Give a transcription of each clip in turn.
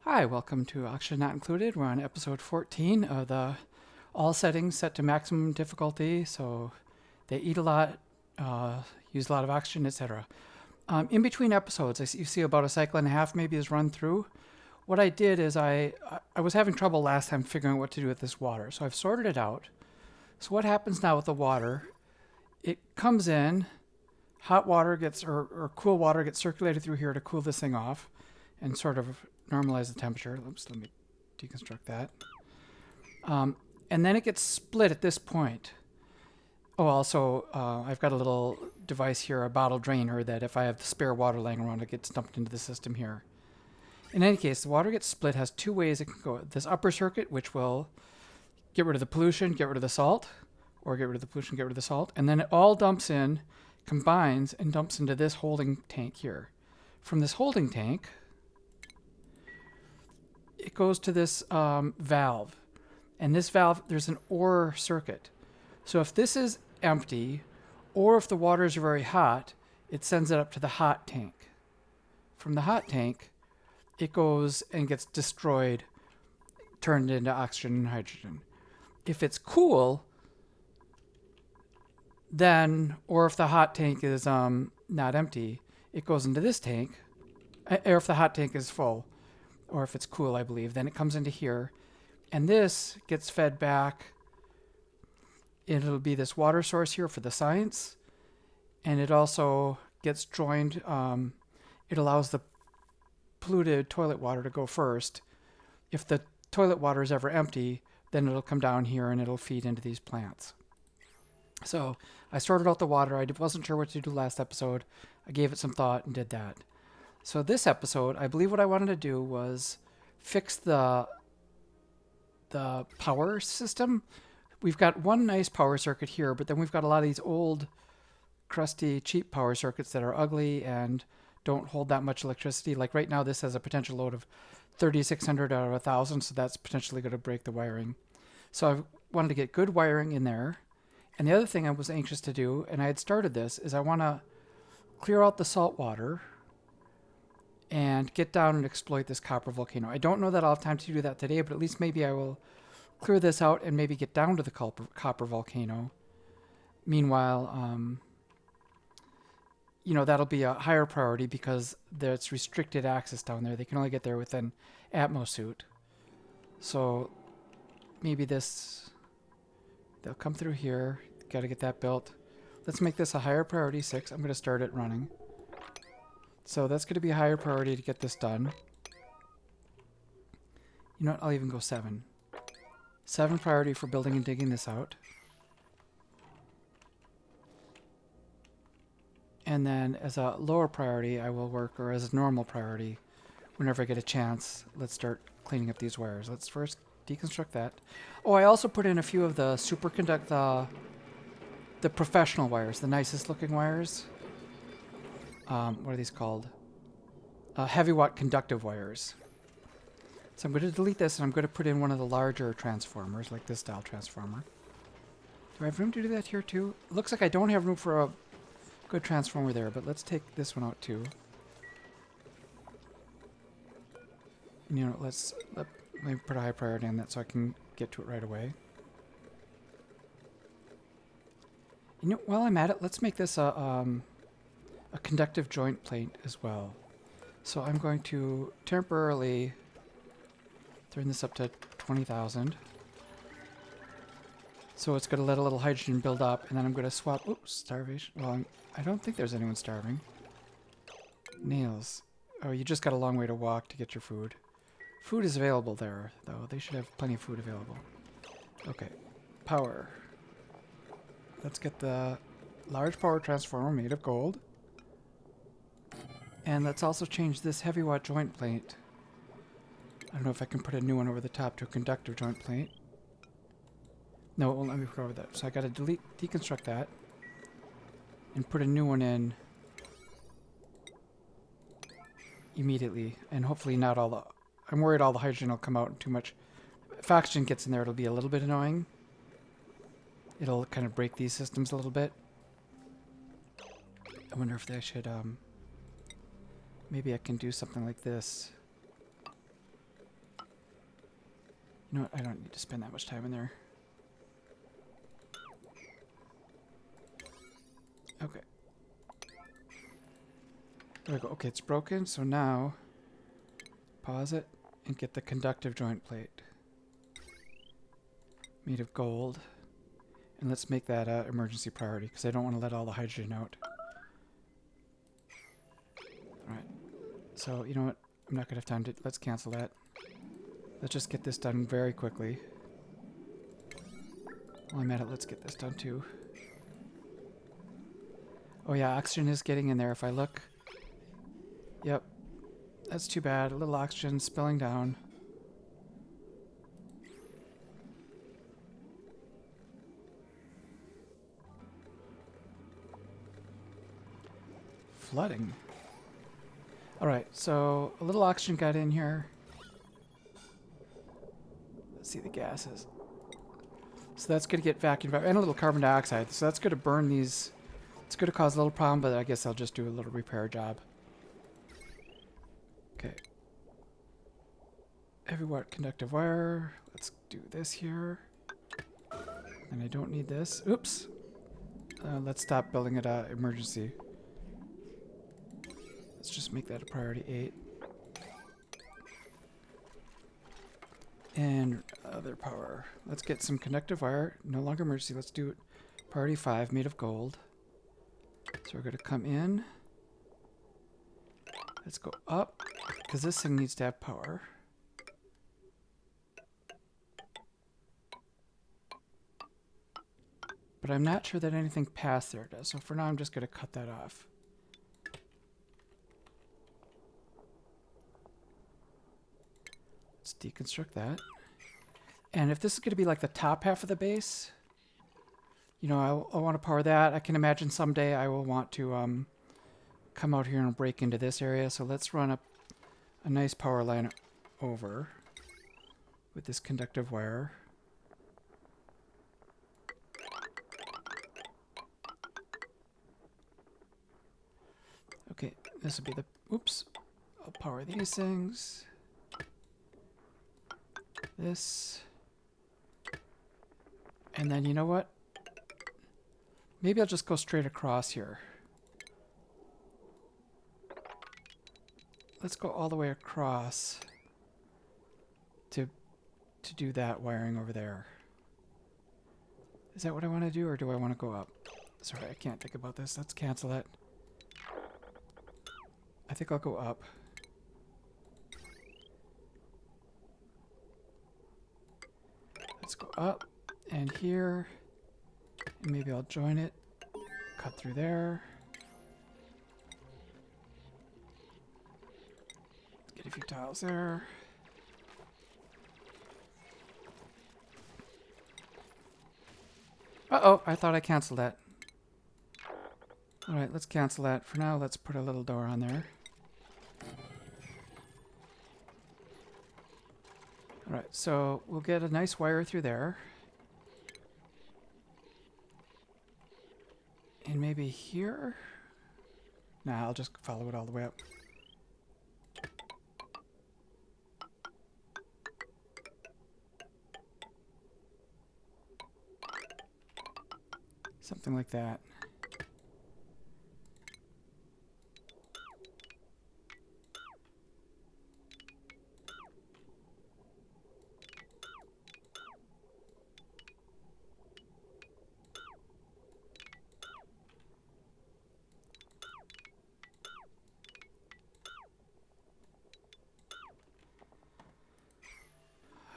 Hi, welcome to Oxygen Not Included. We're on episode 14 of the all settings set to maximum difficulty, so they eat a lot, use a lot of oxygen, etc. In between episodes, you see about a cycle and a half maybe is run through. What I did is I was having trouble last time figuring out what to do with this water, so I've sorted it out. So what happens now with the water, it comes in, hot water gets, or cool water gets circulated through here to cool this thing off and sort of normalize the temperature. Oops, let me deconstruct that. And then it gets split at this point. Oh, also, I've got a little device here, a bottle drainer, that if I have the spare water laying around, it gets dumped into the system here. In any case, the water gets split, has two ways it can go. This upper circuit, which will get rid of the pollution, get rid of the salt, or get rid of the pollution, get rid of the salt, and then it all dumps in, combines, and dumps into this holding tank here. From this holding tank, it goes to this valve. And this valve, there's an OR circuit. So if this is empty, or if the water is very hot, it sends it up to the hot tank. From the hot tank, it goes and gets destroyed, turned into oxygen and hydrogen. If it's cool, then, or if the hot tank is not empty, it goes into this tank, or if the hot tank is full, or if it's cool, I believe, then it comes into here, and this gets fed back. It'll be this water source here for the science, and it also gets joined. It allows the polluted toilet water to go first. If the toilet water is ever empty, then it'll come down here and it'll feed into these plants. So I sorted out the water. I wasn't sure what to do last episode. I gave it some thought and did that. So this episode, I believe what I wanted to do was fix the power system. We've got one nice power circuit here, but then we've got a lot of these old, crusty, cheap power circuits that are ugly and don't hold that much electricity. Like right now, this has a potential load of 3,600 out of 1,000, so that's potentially going to break the wiring. So I wanted to get good wiring in there. And the other thing I was anxious to do, and I had started this, is I want to clear out the salt water and get down and exploit this copper volcano. I don't know that I'll have time to do that today, but at least maybe I will clear this out and maybe get down to the copper volcano. Meanwhile, that'll be a higher priority because there's restricted access down there. They can only get there with an atmosuit. So maybe they'll come through here. Got to get that built. Let's make this a higher priority 6. I'm going to start it running. So that's going to be a higher priority to get this done. You know what? I'll even go 7. 7 priority for building and digging this out. And then as a lower priority, I will work, or as a normal priority, whenever I get a chance, let's start cleaning up these wires. Let's first deconstruct that. Oh, I also put in a few of the the professional wires, the nicest looking wires. What are these called? Heavy watt conductive wires. So I'm going to delete this and I'm going to put in one of the larger transformers, like this style transformer. Do I have room to do that here too? It looks like I don't have room for a good transformer there, but let's take this one out too. Let me put a high priority on that so I can get to it right away. While I'm at it, let's make this a conductive joint plate as well. So I'm going to temporarily turn this up to 20,000. So it's going to let a little hydrogen build up, and then I'm going to swap... Oops, starvation. Well, I don't think there's anyone starving. Nails. Oh, you just got a long way to walk to get your food. Food is available there, though. They should have plenty of food available. Okay. Power. Let's get the large power transformer made of gold. And let's also change this heavy watt joint plate. I don't know if I can put a new one over the top to a conductive joint plate. No, it won't let me put over that. So I got to deconstruct that and put a new one in immediately. And hopefully not all the... I'm worried all the hydrogen will come out too much. If oxygen gets in there, it'll be a little bit annoying. It'll kind of break these systems a little bit. I wonder if they should... maybe I can do something like this. You know what? I don't need to spend that much time in there. Okay. There we go. Okay, it's broken. So now, pause it and get the conductive joint plate. Made of gold. And let's make that emergency priority, because I don't want to let all the hydrogen out. Alright. So, you know what? I'm not going to have time to... Let's cancel that. Let's just get this done very quickly. While I'm at it, let's get this done too. Oh yeah, oxygen is getting in there if I look. Yep. That's too bad. A little oxygen spilling down. Flooding. Alright, so a little oxygen got in here. Let's see the gases. So that's going to get vacuumed out. And a little carbon dioxide. So that's going to burn these. It's going to cause a little problem, but I guess I'll just do a little repair job. Okay. Heavy watt conductive wire. Let's do this here. And I don't need this. Oops. Let's stop building it emergency. Let's just make that a priority 8. And other power. Let's get some conductive wire. No longer emergency. Let's do it priority 5, made of gold. So we're going to come in. Let's go up, because this thing needs to have power. But I'm not sure that anything past there does. So for now, I'm just going to cut that off. Let's deconstruct that. And if this is going to be like the top half of the base, you know, I want to power that. I can imagine someday I will want to come out here and break into this area. So let's run up a nice power line over with this conductive wire. Okay, this will be the... Oops. I'll power these things. This. And then, you know what? Maybe I'll just go straight across here. Let's go all the way across to do that wiring over there. Is that what I want to do, or do I want to go up? Sorry, I can't think about this. Let's cancel it. I think I'll go up. Let's go up and here. And maybe I'll join it. Cut through there. Let's get a few tiles there. Uh-oh, I thought I canceled that. Alright, let's cancel that. For now, let's put a little door on there. Alright, so we'll get a nice wire through there. And maybe here? Nah, I'll just follow it all the way up. Something like that.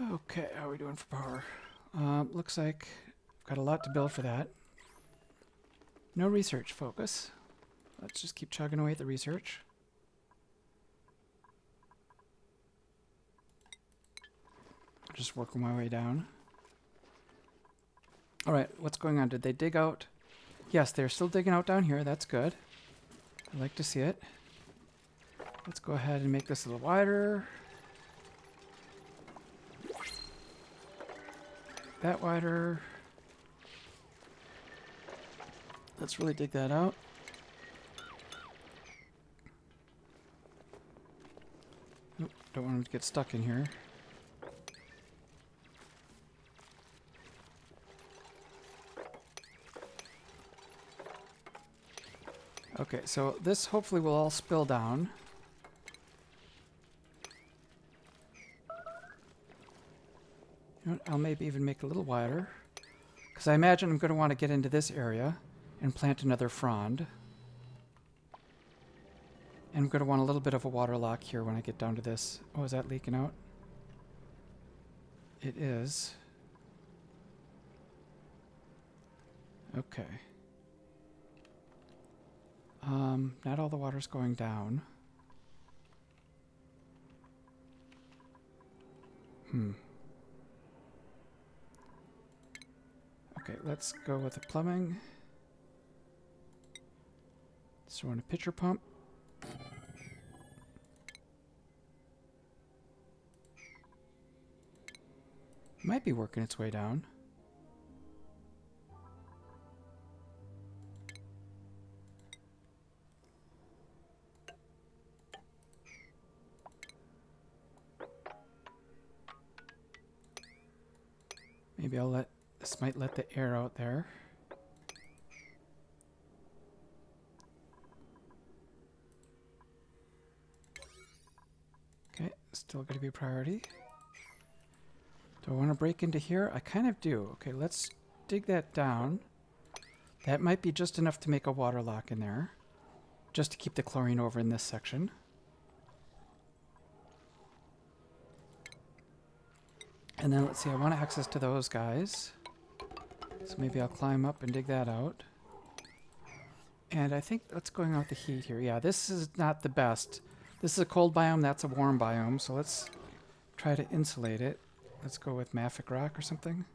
Okay, how are we doing for power? Looks like I've got a lot to build for that. No research focus. Let's just keep chugging away at the research. Just working my way down. Alright, what's going on? Did they dig out? Yes, they're still digging out down here. That's good. I like to see it. Let's go ahead and make this a little wider. That wider. Let's really dig that out. Nope, don't want them to get stuck in here. Okay, so this hopefully will all spill down. You know what, I'll maybe even make it a little wider. Because I imagine I'm going to want to get into this area and plant another frond. And I'm going to want a little bit of a water lock here when I get down to this. Oh, is that leaking out? It is. Okay. Not all the water's going down. Okay, let's go with the plumbing. Let's throw in a pitcher pump. Might be working its way down. Maybe I'll let this might let the air out there. Okay, still going to be a priority. Do I want to break into here? I kind of do. Okay, let's dig that down. That might be just enough to make a water lock in there. Just to keep the chlorine over in this section. And then let's see, I want access to those guys. So maybe I'll climb up and dig that out. And I think that's going on with the heat here. Yeah, this is not the best. This is a cold biome, that's a warm biome. So let's try to insulate it. Let's go with mafic rock or something.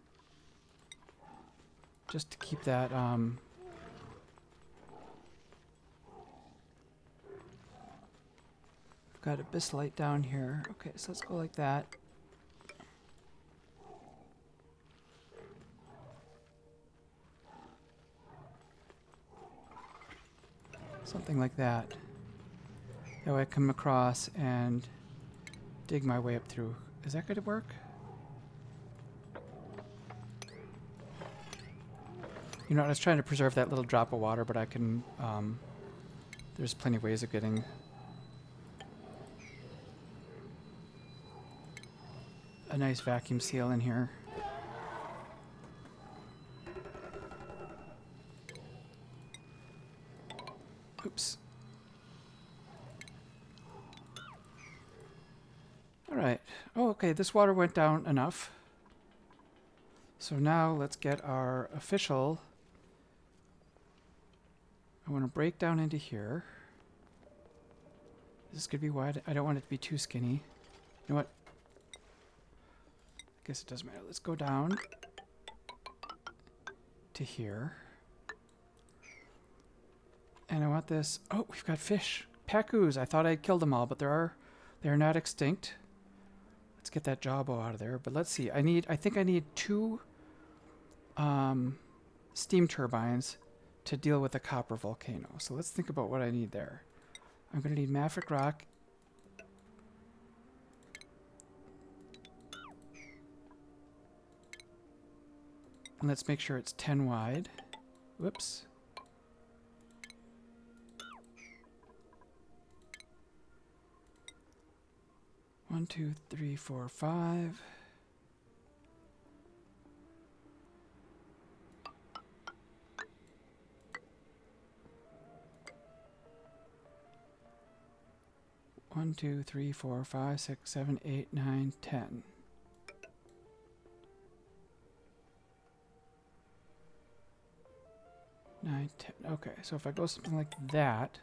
Just to keep that... I've got abyssite down here. Okay, so let's go like that. Something like that. That way I come across and dig my way up through. Is that going to work? You know, I was trying to preserve that little drop of water, but I can... there's plenty of ways of getting... a nice vacuum seal in here. Oops. Alright. Oh, okay, this water went down enough. So now let's get our official... I want to break down into here. This is going to be wide. I don't want it to be too skinny. You know what? I guess it doesn't matter. Let's go down to here. And I want this... Oh, we've got fish. Pacus. I thought I killed them all, but they're not extinct. Let's get that jawbo out of there. But let's see. I think I need 2 steam turbines to deal with the copper volcano. So let's think about what I need there. I'm going to need mafic rock. And let's make sure it's 10 wide. Whoops. One, two, three, four, 5. One, two, three, 4, 5, 6, 7, 8, 9, 10. 9, 10. Okay, so if I go something like that,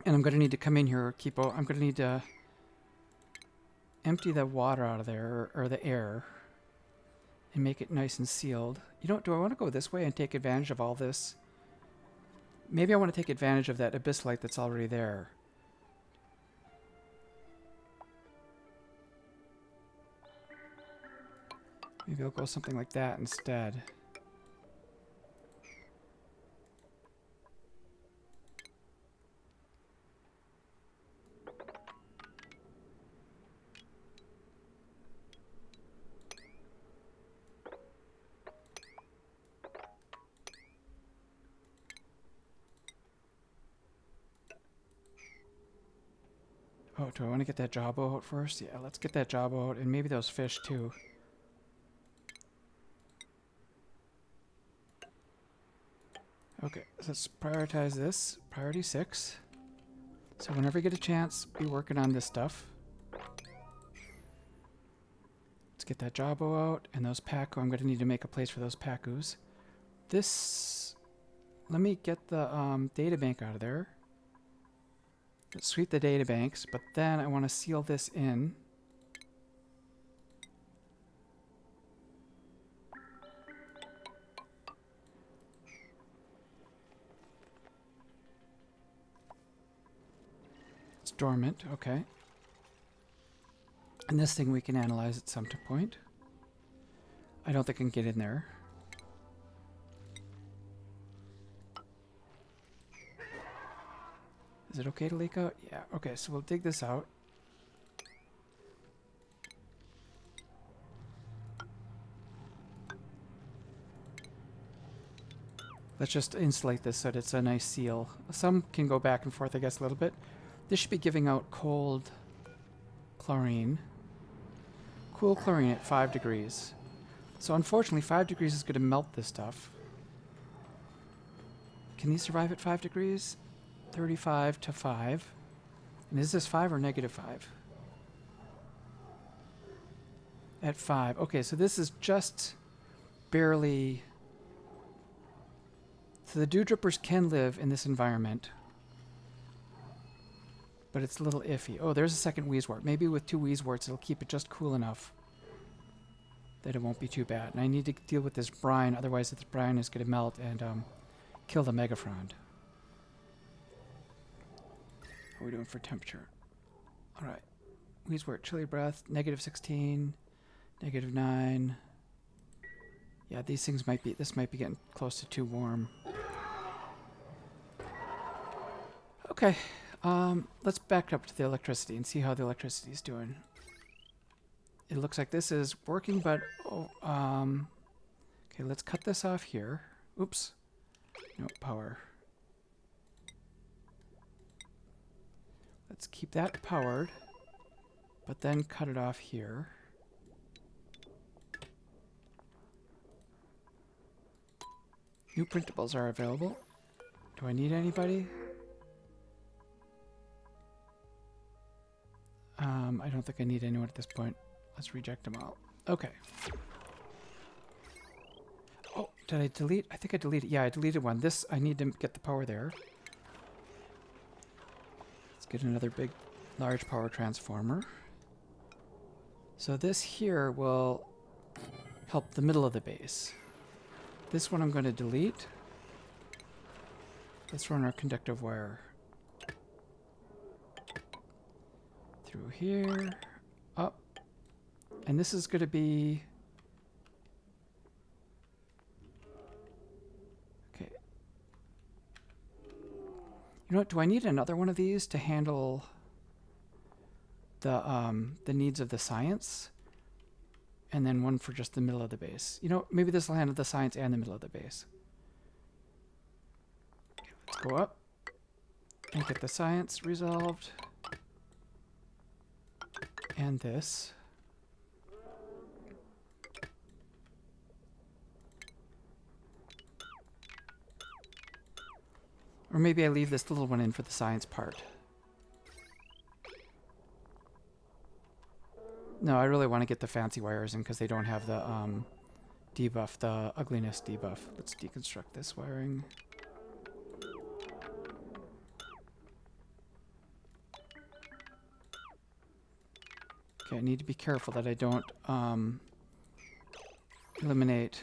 and I'm going to need to come in here, I'm going to need to empty the water out of there, or the air, and make it nice and sealed. You know, do I want to go this way and take advantage of all this? Maybe I want to take advantage of that abyssite that's already there. Maybe I'll go something like that instead. Oh, do I want to get that jawbo out first? Yeah, let's get that jawbo out, and maybe those fish too. Okay, so let's prioritize this. Priority 6. So whenever you get a chance, be working on this stuff. Let's get that jawbo out, and those Pacu. I'm going to need to make a place for those Pacus. This... Let me get the data bank out of there. Let's sweep the data banks, but then I want to seal this in. It's dormant, okay. And this thing we can analyze at some point. I don't think I can get in there. Is it okay to leak out? Yeah, okay, so we'll dig this out. Let's just insulate this so that it's a nice seal. Some can go back and forth, I guess, a little bit. This should be giving out cold chlorine. Cool chlorine at 5 degrees. So unfortunately, 5 degrees is going to melt this stuff. Can these survive at 5 degrees? 35 to 5. And is this 5 or negative 5? At 5. Okay, so this is just barely... So the dew drippers can live in this environment. But it's a little iffy. Oh, there's a second wheezewort. Maybe with 2 wheezeworts it'll keep it just cool enough that it won't be too bad. And I need to deal with this brine, otherwise this brine is going to melt and kill the megafrond. What are we doing for temperature? Alright. Wheezewort, chilly breath, negative 16, negative 9. Yeah, these things might be, this might be getting close to too warm. Okay, let's back up to the electricity and see how the electricity is doing. It looks like this is working, but okay, let's cut this off here. Oops, no power. Let's keep that powered, but then cut it off here. New printables are available. Do I need anybody? I don't think I need anyone at this point. Let's reject them all. Okay. Oh, did I delete? I think I deleted. Yeah, I deleted one. This, I need to get the power there. Let's get another big, large power transformer. So this here will help the middle of the base. This one I'm going to delete. Let's run our conductive wire through here, up, and this is going to be, okay. You know what, do I need another one of these to handle the needs of the science? And then one for just the middle of the base. You know, maybe this will handle the science and the middle of the base. Okay, let's go up and get the science resolved. And this. Or maybe I leave this little one in for the science part. No, I really want to get the fancy wires in because they don't have the debuff, the ugliness debuff. Let's deconstruct this wiring. Okay, I need to be careful that I don't eliminate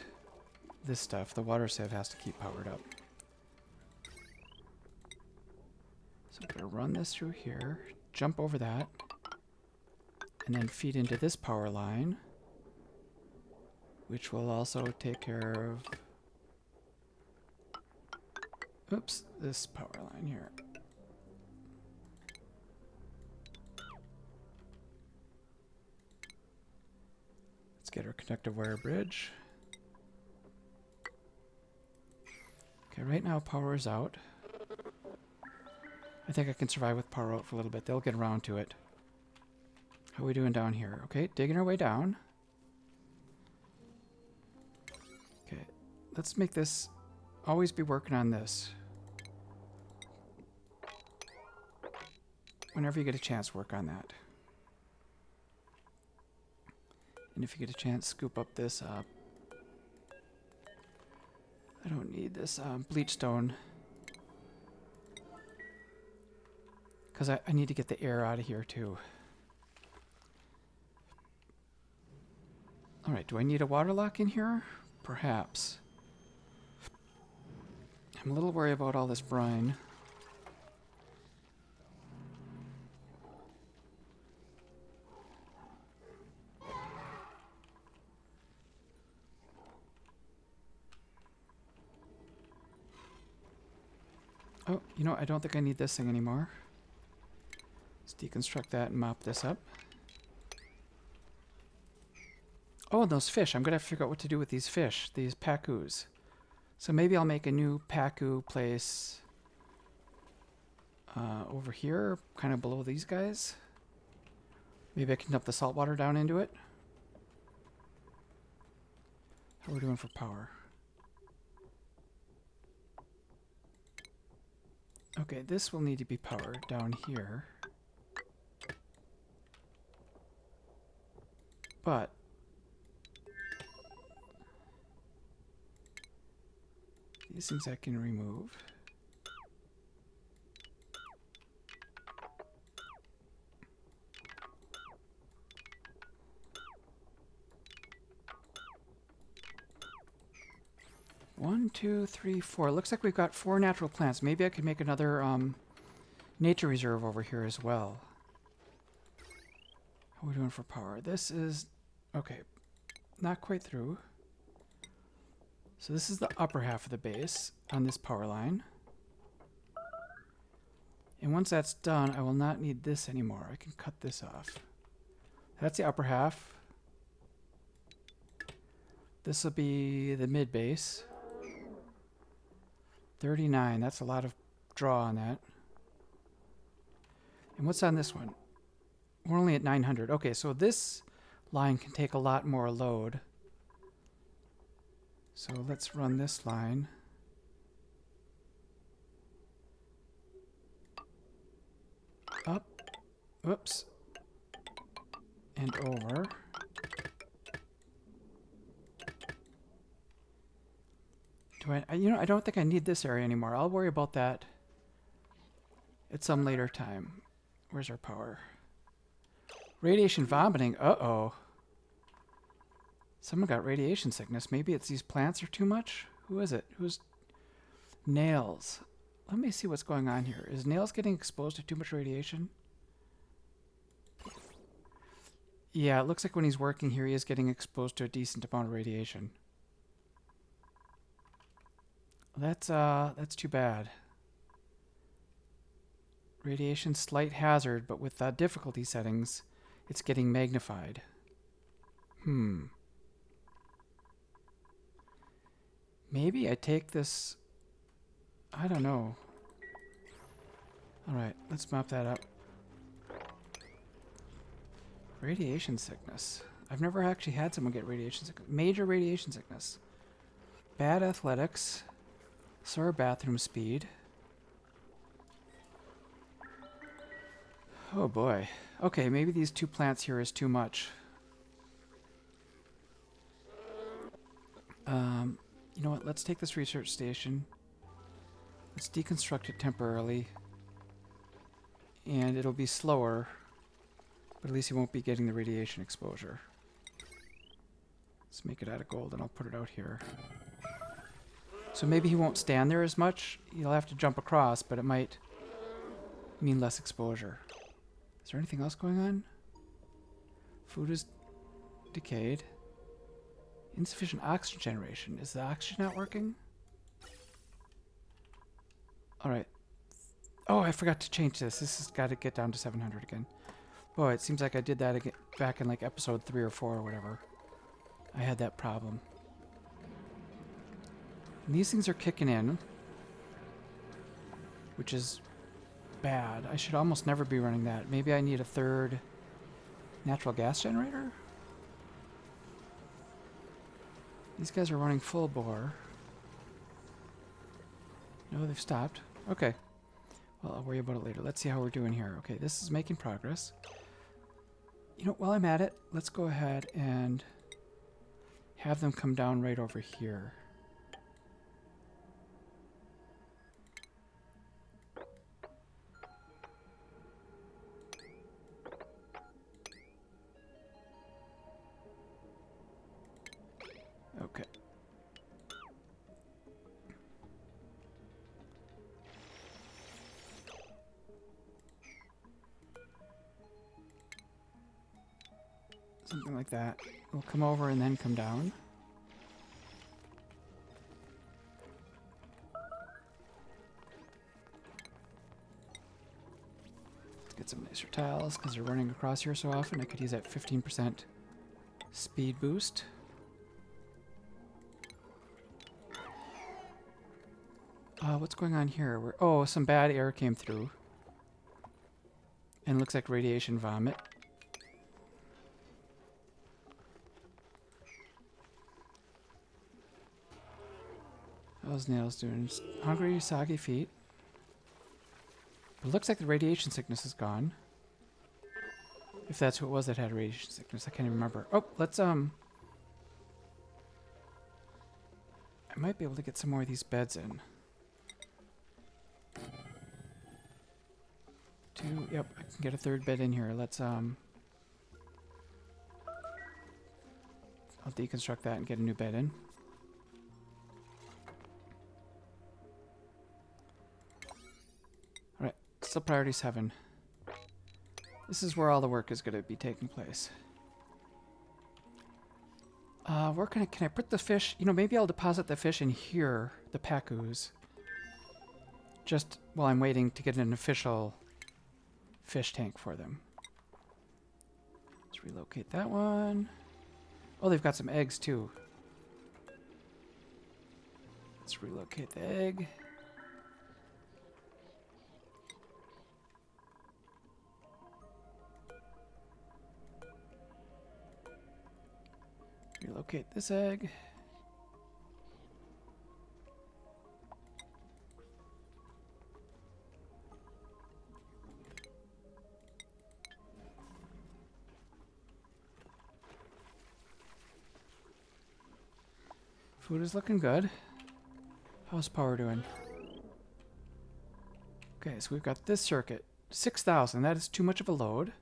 this stuff. The water sieve has to keep powered up. So I'm going to run this through here, jump over that, and then feed into this power line, which will also take care of, oops, this power line here. Let's get our conductive wire bridge. Okay, right now power is out. I think I can survive with power out for a little bit. They'll get around to it. How are we doing down here? Okay, digging our way down. Okay, let's make this... Always be working on this. Whenever you get a chance, work on that. And if you get a chance, scoop up this... I don't need this bleach stone. Because I need to get the air out of here, too. Alright, do I need a water lock in here? Perhaps. I'm a little worried about all this brine. Oh, you know, I don't think I need this thing anymore. Let's deconstruct that and mop this up. Oh, and those fish. I'm going to have to figure out what to do with these fish, these pacus. So maybe I'll make a new pacu place over here, kind of below these guys. Maybe I can dump the salt water down into it. How are we doing for power? Okay, this will need to be powered down here. But these things I can remove. One, two, three, four. Looks like we've got 4 natural plants. Maybe I could make another nature reserve over here as well. How are we doing for power? This is... Okay, not quite through. So this is the upper half of the base on this power line. And once that's done, I will not need this anymore. I can cut this off. That's the upper half. This will be the mid base. 39, that's a lot of draw on that. And what's on this one? We're only at 900. Okay, so this line can take a lot more load. So let's run this line. Up. Oops. And over. I don't think I need this area anymore. I'll worry about that at some later time. Where's our power? Radiation vomiting. Uh-oh. Someone got radiation sickness. Maybe it's these plants are too much? Who is it? Who's... Nails. Let me see what's going on here. Is Nails getting exposed to too much radiation? Yeah, it looks like when he's working here, he is getting exposed to a decent amount of radiation. That's too bad. Radiation slight hazard, but with difficulty settings, it's getting magnified. Maybe I take this... I don't know. Alright, let's mop that up. Radiation sickness. I've never actually had someone get radiation sickness. Major radiation sickness. Bad athletics. Slower bathroom speed. Oh boy. Okay, maybe these 2 plants here is too much. You know what? Let's take this research station. Let's deconstruct it temporarily. And it'll be slower, but at least you won't be getting the radiation exposure. Let's make it out of gold and I'll put it out here. So maybe he won't stand there as much. He'll have to jump across, but it might mean less exposure. Is there anything else going on? Food is decayed. Insufficient oxygen generation. Is the oxygen not working? Alright. Oh, I forgot to change this. This has got to get down to 700 again. Boy, it seems like I did that again back in like episode 3 or 4 or whatever. I had that problem. And these things are kicking in, which is bad. I should almost never be running that. Maybe I need a third Natural gas generator? These guys are running full bore. No, they've stopped. Okay. Well, I'll worry about it later. Let's see how we're doing here. Okay, this is making progress. You know, while I'm at it, let's go ahead and have them come down right over here. Okay. Something like that. We'll come over and then come down. Let's get some nicer tiles because they're running across here so often. I could use that 15% speed boost. What's going on here? Oh, some bad air came through. And it looks like radiation vomit. How's Nails doing? Hungry, soggy feet. But it looks like the radiation sickness is gone. If that's who it was that had radiation sickness, I can't even remember. Oh, let's I might be able to get some more of these beds in. Yep, I can get a third bed in here. Let's I'll deconstruct that and get a new bed in. Alright, still priority 7. This is where all the work is going to be taking place. Where can I put the fish? You know, maybe I'll deposit the fish in here, the pacus. Just while I'm waiting to get an official fish tank for them. Let's relocate that one. Oh, they've got some eggs too. Let's relocate the egg. Relocate this egg. Food is looking good. How's power doing? Okay, so we've got this circuit. 6,000. That is too much of a load.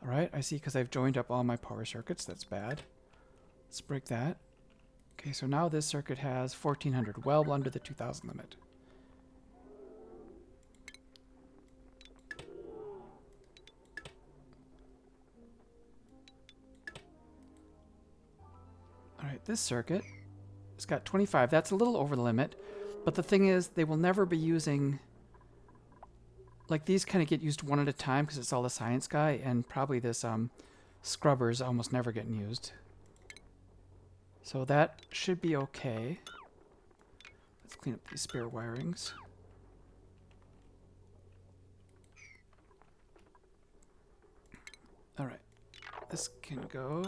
Alright, I see because I've joined up all my power circuits. That's bad. Let's break that. Okay, so now this circuit has 1,400. Well under the 2,000 limit. Alright, this circuit... It's got 25. That's a little over the limit. But the thing is, they will never be using... Like, these kind of get used one at a time because it's all the science guy. And probably this scrubber is almost never getting used. So that should be okay. Let's clean up these spare wirings. Alright. This can go...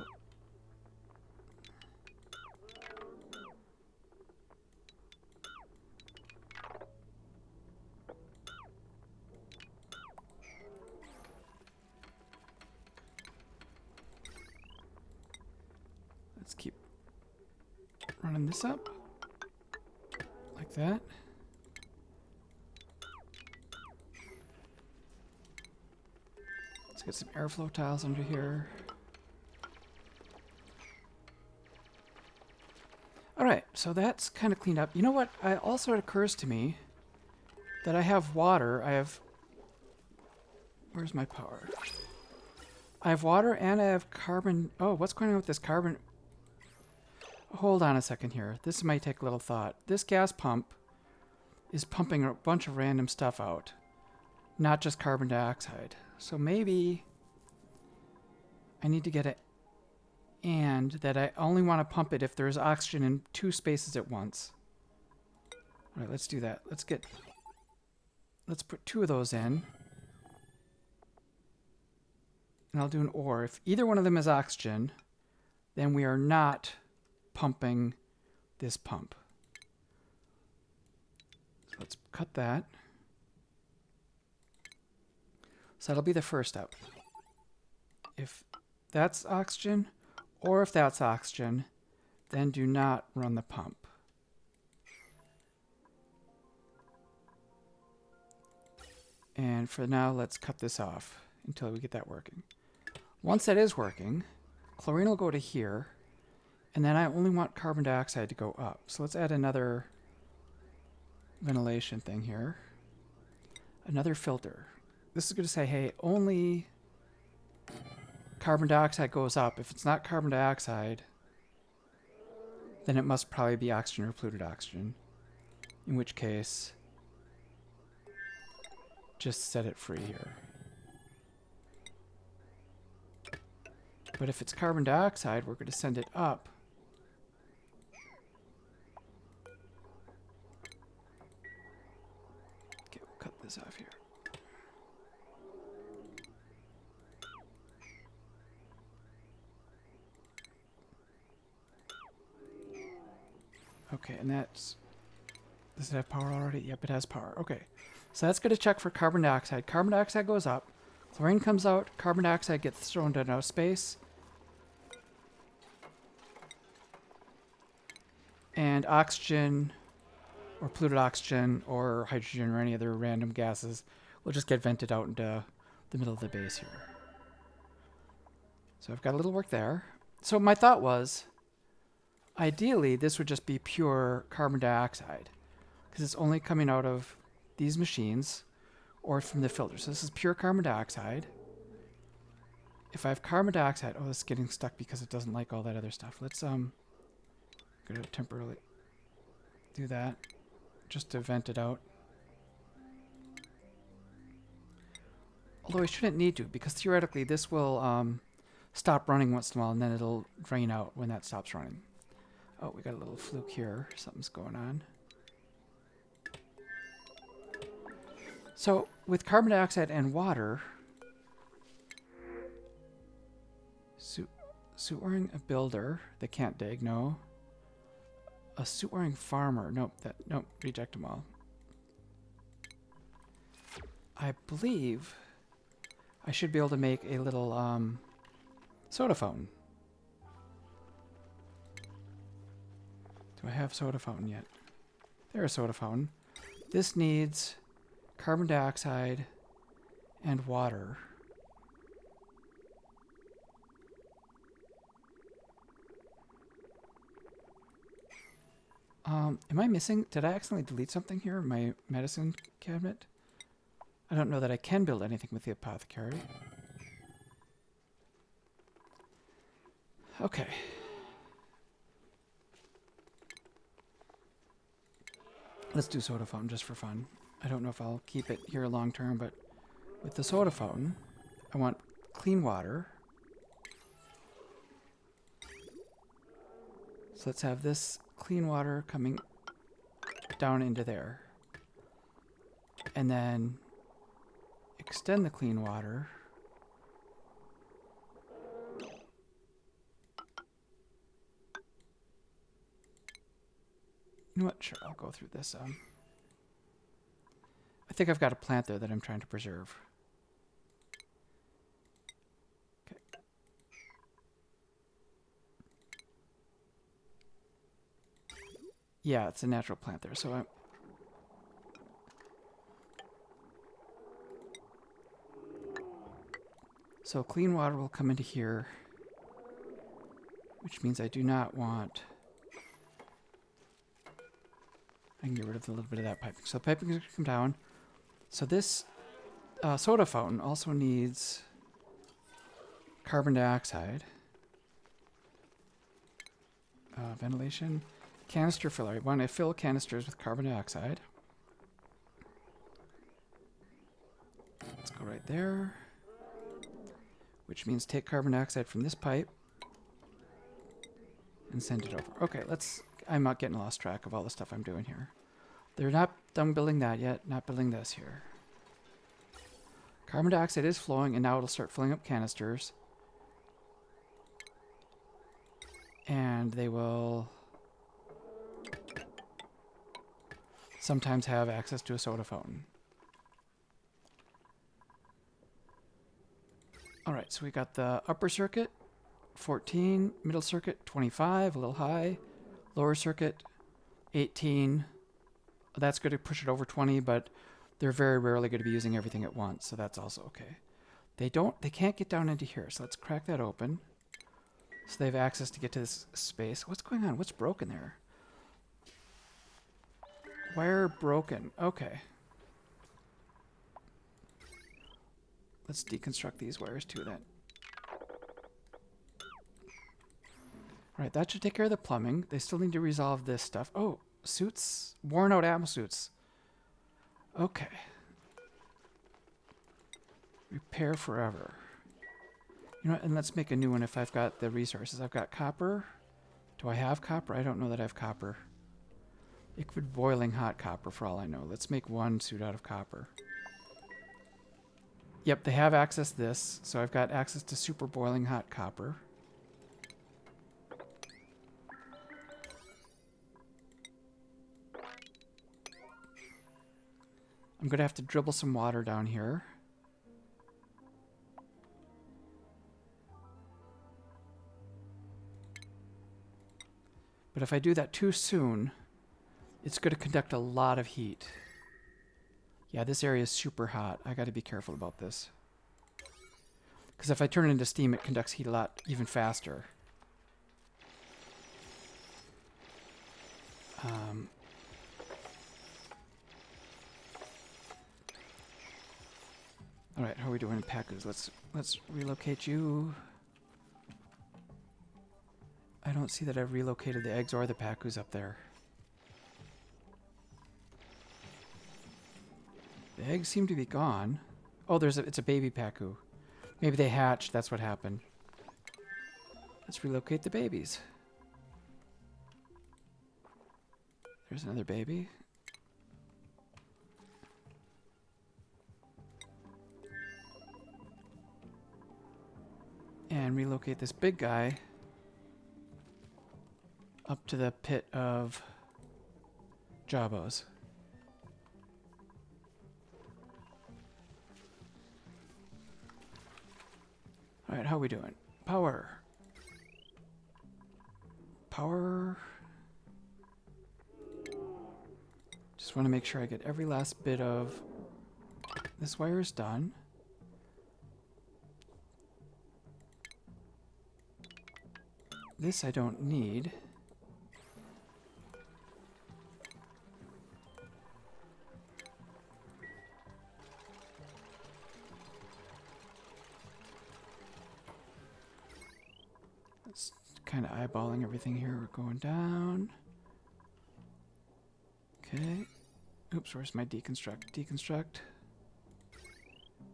Let's keep running this up like that. Let's get some airflow tiles under here. Alright, so that's kind of cleaned up. You know what? Also, it occurs to me that I have water. I have... Where's my power? I have water and I have carbon... Oh, what's going on with this carbon... Hold on a second here. This might take a little thought. This gas pump is pumping a bunch of random stuff out. Not just carbon dioxide. So maybe I need to get it and that I only want to pump it if there's oxygen in 2 spaces at once. All right, let's do that. Let's put 2 of those in. and I'll do an or. If either one of them is oxygen, then we are not pumping this pump. So let's cut that. So that'll be the first step. If that's oxygen, or if that's oxygen, then do not run the pump. And for now, let's cut this off until we get that working. Once that is working, chlorine will go to here, and then I only want carbon dioxide to go up. So let's add another ventilation thing here. Another filter. This is going to say, hey, only carbon dioxide goes up. If it's not carbon dioxide, then it must probably be oxygen or polluted oxygen. In which case, just set it free here. But if it's carbon dioxide, we're going to send it up. Okay, we'll cut this off here. Okay, and that's... Does it have power already? Yep, it has power. Okay, so that's going to check for carbon dioxide. Carbon dioxide goes up. Chlorine comes out. Carbon dioxide gets thrown into space. And oxygen, or polluted oxygen, or hydrogen, or any other random gases will just get vented out into the middle of the base here. So I've got a little work there. So my thought was, ideally, this would just be pure carbon dioxide, because it's only coming out of these machines or from the filter. So this is pure carbon dioxide. If I have carbon dioxide, oh, this is getting stuck because it doesn't like all that other stuff. Let's go to temporarily do that just to vent it out. Although I shouldn't need to, because theoretically this will stop running once in a while, and then it'll drain out when that stops running. Oh, we got a little fluke here. Something's going on. So with carbon dioxide and water, suit wearing a builder that can't dig, no. A suit wearing farmer, nope, reject them all. I believe I should be able to make a little soda fountain. Do I have soda fountain yet? There's a soda fountain. This needs carbon dioxide and water. Am I missing? Did I accidentally delete something here in my medicine cabinet? I don't know that I can build anything with the apothecary. Okay. Let's do soda fountain just for fun. I don't know if I'll keep it here long term, but with the soda fountain, I want clean water. So let's have this clean water coming down into there. And then extend the clean water. You know what? Sure, I'll go through this. I think I've got a plant there that I'm trying to preserve. Okay. Yeah, it's a natural plant there, so So clean water will come into here, which means I do not want... I can get rid of a little bit of that piping. So the piping is going to come down. So this soda fountain also needs carbon dioxide. Ventilation. Canister filler. I want to fill canisters with carbon dioxide. Let's go right there. Which means take carbon dioxide from this pipe and send it over. Okay, I'm not getting lost track of all the stuff I'm doing here. They're not done building that yet. Not building this here. Carbon dioxide is flowing, and now it'll start filling up canisters. And they will sometimes have access to a soda fountain. All right, so we got the upper circuit, 14, middle circuit, 25, a little high, lower circuit, 18. That's going to push it over 20, but they're very rarely going to be using everything at once, so that's also okay. They can't get down into here, so let's crack that open. So they have access to get to this space. What's going on? What's broken there? Wire broken. Okay. Let's deconstruct these wires too then. Alright, that should take care of the plumbing. They still need to resolve this stuff. Oh, suits? Worn out ammo suits. Okay. Repair forever. You know what, and let's make a new one if I've got the resources. I've got copper. Do I have copper? I don't know that I have copper. Liquid boiling hot copper for all I know. Let's make one suit out of copper. Yep, they have access to this, so I've got access to super boiling hot copper. I'm going to have to dribble some water down here. But if I do that too soon, it's going to conduct a lot of heat. Yeah, this area is super hot. I got to be careful about this. Because if I turn it into steam, it conducts heat a lot even faster. All right, how are we doing in Pacus? Let's relocate you. I don't see that I've relocated the eggs or the Pacus up there. The eggs seem to be gone. Oh, it's a baby Pacu. Maybe they hatched. That's what happened. Let's relocate the babies. There's another baby. And relocate this big guy up to the pit of Jabos. Alright, how are we doing? Power. Power. Just want to make sure I get every last bit of... This wire is done. This I don't need. It's kind of eyeballing everything here. We're going down. Okay. Oops, where's my deconstruct? Deconstruct.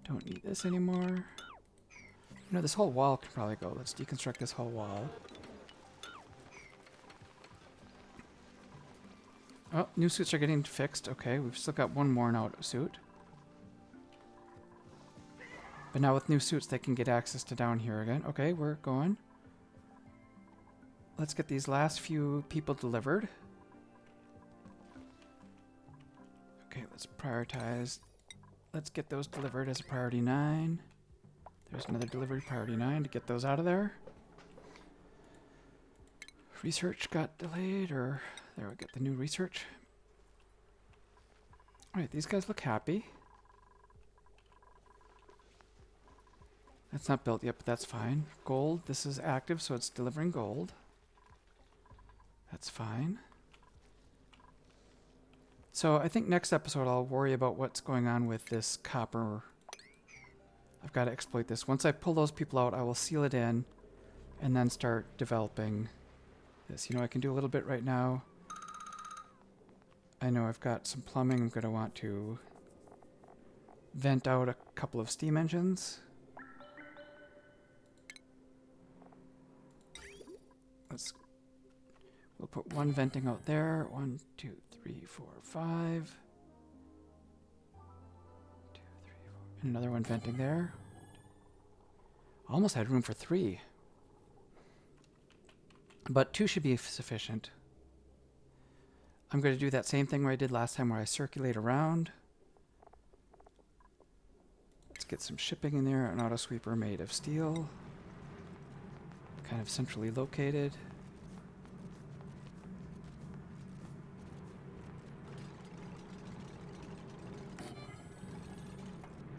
Don't need this anymore. You know, this whole wall can probably go. Let's deconstruct this whole wall. Oh, new suits are getting fixed. Okay, we've still got one worn out suit. But now with new suits, they can get access to down here again. Okay, we're going. Let's get these last few people delivered. Okay, let's prioritize. Let's get those delivered as a priority 9. There's another delivery, priority 9, to get those out of there. Research got delayed, or there we get the new research. Alright, these guys look happy. That's not built yet, but that's fine. Gold, this is active, so it's delivering gold. That's fine. So I think next episode I'll worry about what's going on with this copper. I've got to exploit this. Once I pull those people out, I will seal it in and then start developing this. You know, I can do a little bit right now. I know I've got some plumbing. I'm going to want to vent out a couple of steam engines. We'll put one venting out there. 1, 2, 3, 4, 5. 2, 3, 4. And another one venting there. Almost had room for 3. But 2 should be sufficient. I'm going to do that same thing where I did last time where I circulate around. Let's get some shipping in there. An auto sweeper made of steel. Kind of centrally located.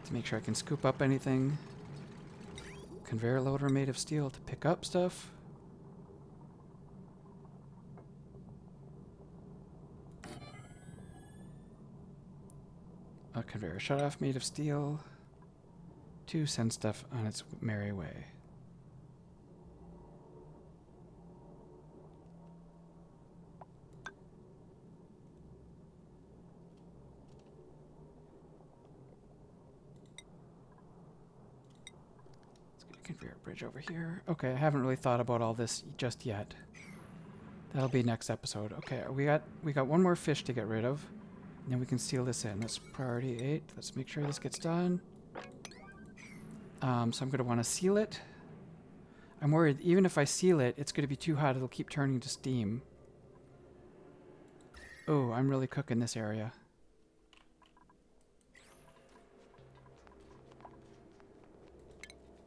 To make sure I can scoop up anything. Conveyor loader made of steel to pick up stuff. A conveyor shutoff made of steel to send stuff on its merry way. Let's get a conveyor bridge over here. Okay, I haven't really thought about all this just yet. That'll be next episode. Okay, we got one more fish to get rid of. And then we can seal this in. That's priority 8. Let's make sure this gets done. So I'm going to want to seal it. I'm worried even if I seal it, it's going to be too hot. It'll keep turning to steam. Oh, I'm really cooking this area.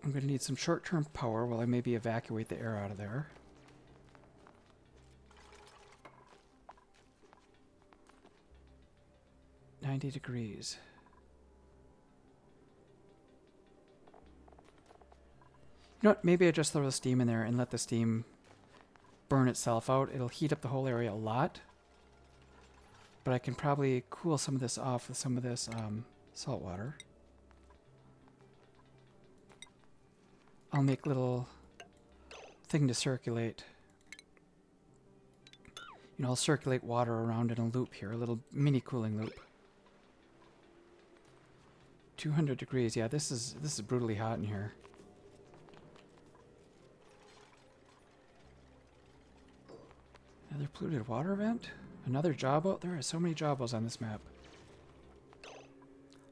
I'm going to need some short-term power while I maybe evacuate the air out of there. $90 degrees. You know what? Maybe I just throw the steam in there and let the steam burn itself out. It'll heat up the whole area a lot. But I can probably cool some of this off with some of this salt water. I'll make a little thing to circulate. You know, I'll circulate water around in a loop here, a little mini cooling loop. 200 degrees. Yeah, this is brutally hot in here. Another polluted water vent? Another jawbo? There are so many jawbos on this map.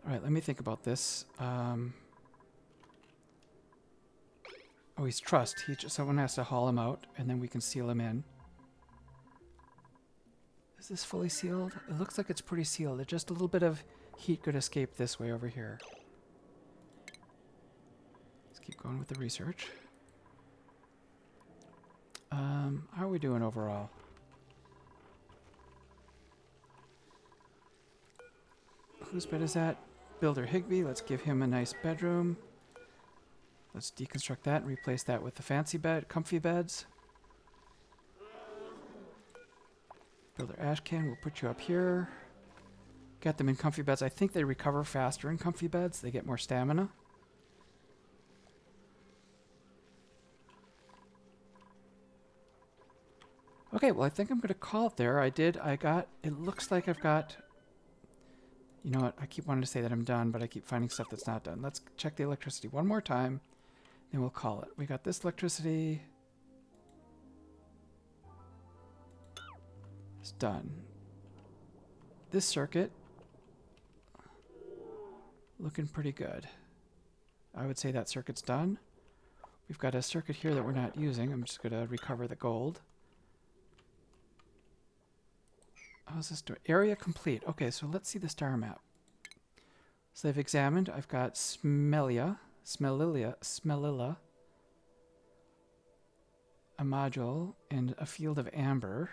Alright, let me think about this. Oh, he's trussed. Someone has to haul him out, and then we can seal him in. Is this fully sealed? It looks like it's pretty sealed. Just a little bit of heat could escape this way over here. Let's keep going with the research. How are we doing overall? Whose bed is that? Builder Higby. Let's give him a nice bedroom. Let's deconstruct that and replace that with the fancy bed, comfy beds. Builder Ashcan, we'll put you up here. Get them in comfy beds. I think they recover faster in comfy beds. They get more stamina. Okay, well, I think I'm going to call it there. It looks like I've got, you know what, I keep wanting to say that I'm done, but I keep finding stuff that's not done. Let's check the electricity one more time, then we'll call it. We got this electricity. It's done. This circuit, looking pretty good. I would say that circuit's done. We've got a circuit here that we're not using. I'm just going to recover the gold. How's this doing? Area complete. Okay, so let's see the star map. So they've examined. I've got Smellia, a module, and a field of amber.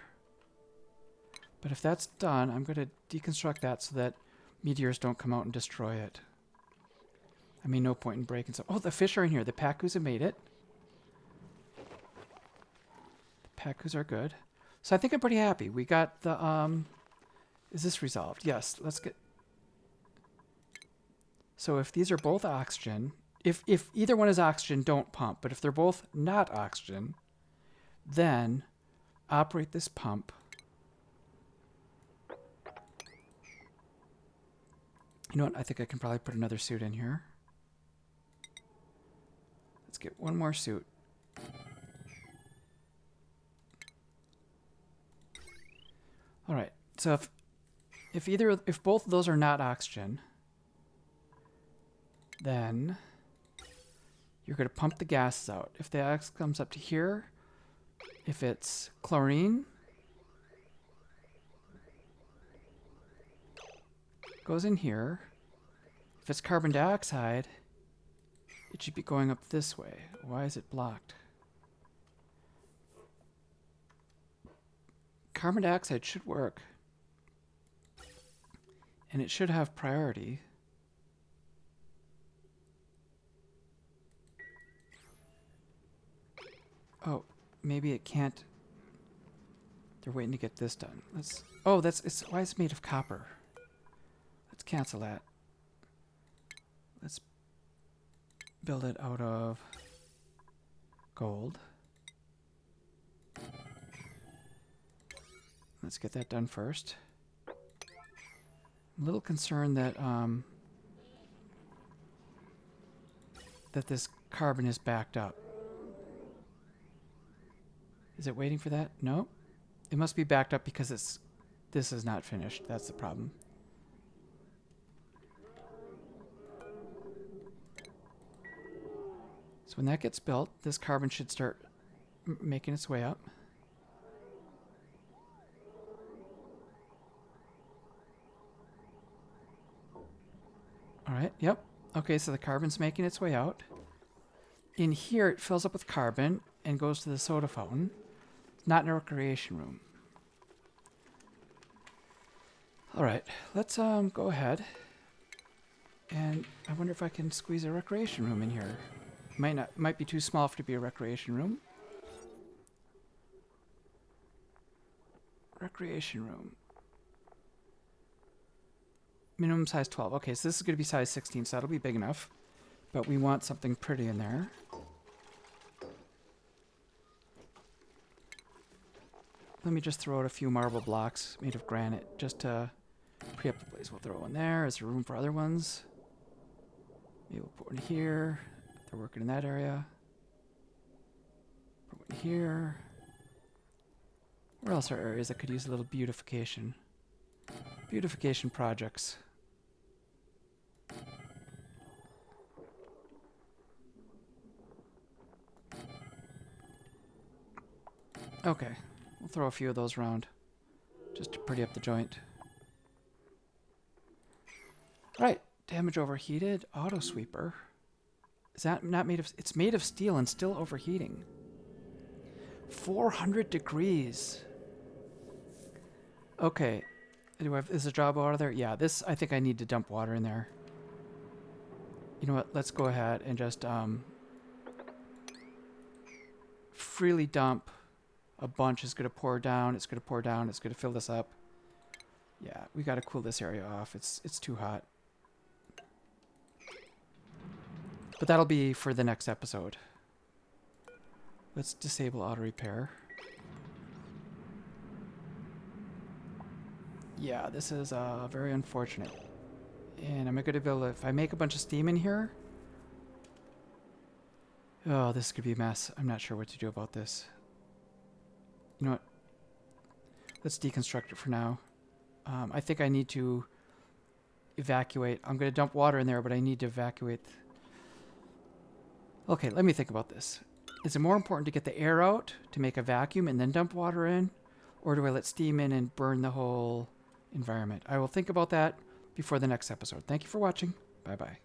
But if that's done, I'm going to deconstruct that so that meteors don't come out and destroy it. I mean, no point in breaking stuff. Oh, the fish are in here. The Pacus have made it. The Pacus are good. So I think I'm pretty happy. We got the, is this resolved? Yes, let's get, so if these are both oxygen, if either one is oxygen, don't pump. But if they're both not oxygen, then operate this pump. You know what? I think I can probably put another suit in here. Let's get one more suit. All right. So if both of those are not oxygen, then you're going to pump the gases out. If the X comes up to here, if it's chlorine, goes in here. If it's carbon dioxide, it should be going up this way. Why is it blocked? Carbon dioxide should work. And it should have priority. Oh, maybe it can't. They're waiting to get this done. Let's. Oh, why is it made of copper? Let's cancel that. Let's build it out of gold. Let's get that done first. I'm a little concerned that that this carbon is backed up. Is it waiting for that? No. It must be backed up because this is not finished. That's the problem. So when that gets built, this carbon should start making its way up. All right, yep. Okay, so the carbon's making its way out. In here, it fills up with carbon and goes to the soda fountain. It's not in a recreation room. All right, let's go ahead. And I wonder if I can squeeze a recreation room in here. Might be too small for it to be a recreation room. Recreation room. Minimum size 12. Okay, so this is going to be size 16, so that'll be big enough. But we want something pretty in there. Let me just throw out a few marble blocks made of granite just to pre up the place. We'll throw one there. Is there room for other ones? Maybe we'll put one here. They're working in that area. Put one here. Where else are areas that could use a little beautification? Beautification projects. Okay, we'll throw a few of those around just to pretty up the joint. Right, damage overheated, auto sweeper. Is that not made of, it's made of steel and still overheating. 400 degrees. Okay, is the job water there? Yeah, this, I think I need to dump water in there. You know what, let's go ahead and just freely dump. A bunch is going to pour down, it's going to pour down, it's going to fill this up. Yeah, we got to cool this area off. It's too hot. But that'll be for the next episode. Let's disable auto repair. Yeah, this is very unfortunate. And am I going to be able to, if I make a bunch of steam in here? Oh, this could be a mess. I'm not sure what to do about this. You know what? Let's deconstruct it for now. I think I need to evacuate. I'm going to dump water in there, but I need to evacuate. Okay, let me think about this. Is it more important to get the air out to make a vacuum and then dump water in? Or do I let steam in and burn the whole environment? I will think about that before the next episode. Thank you for watching. Bye-bye.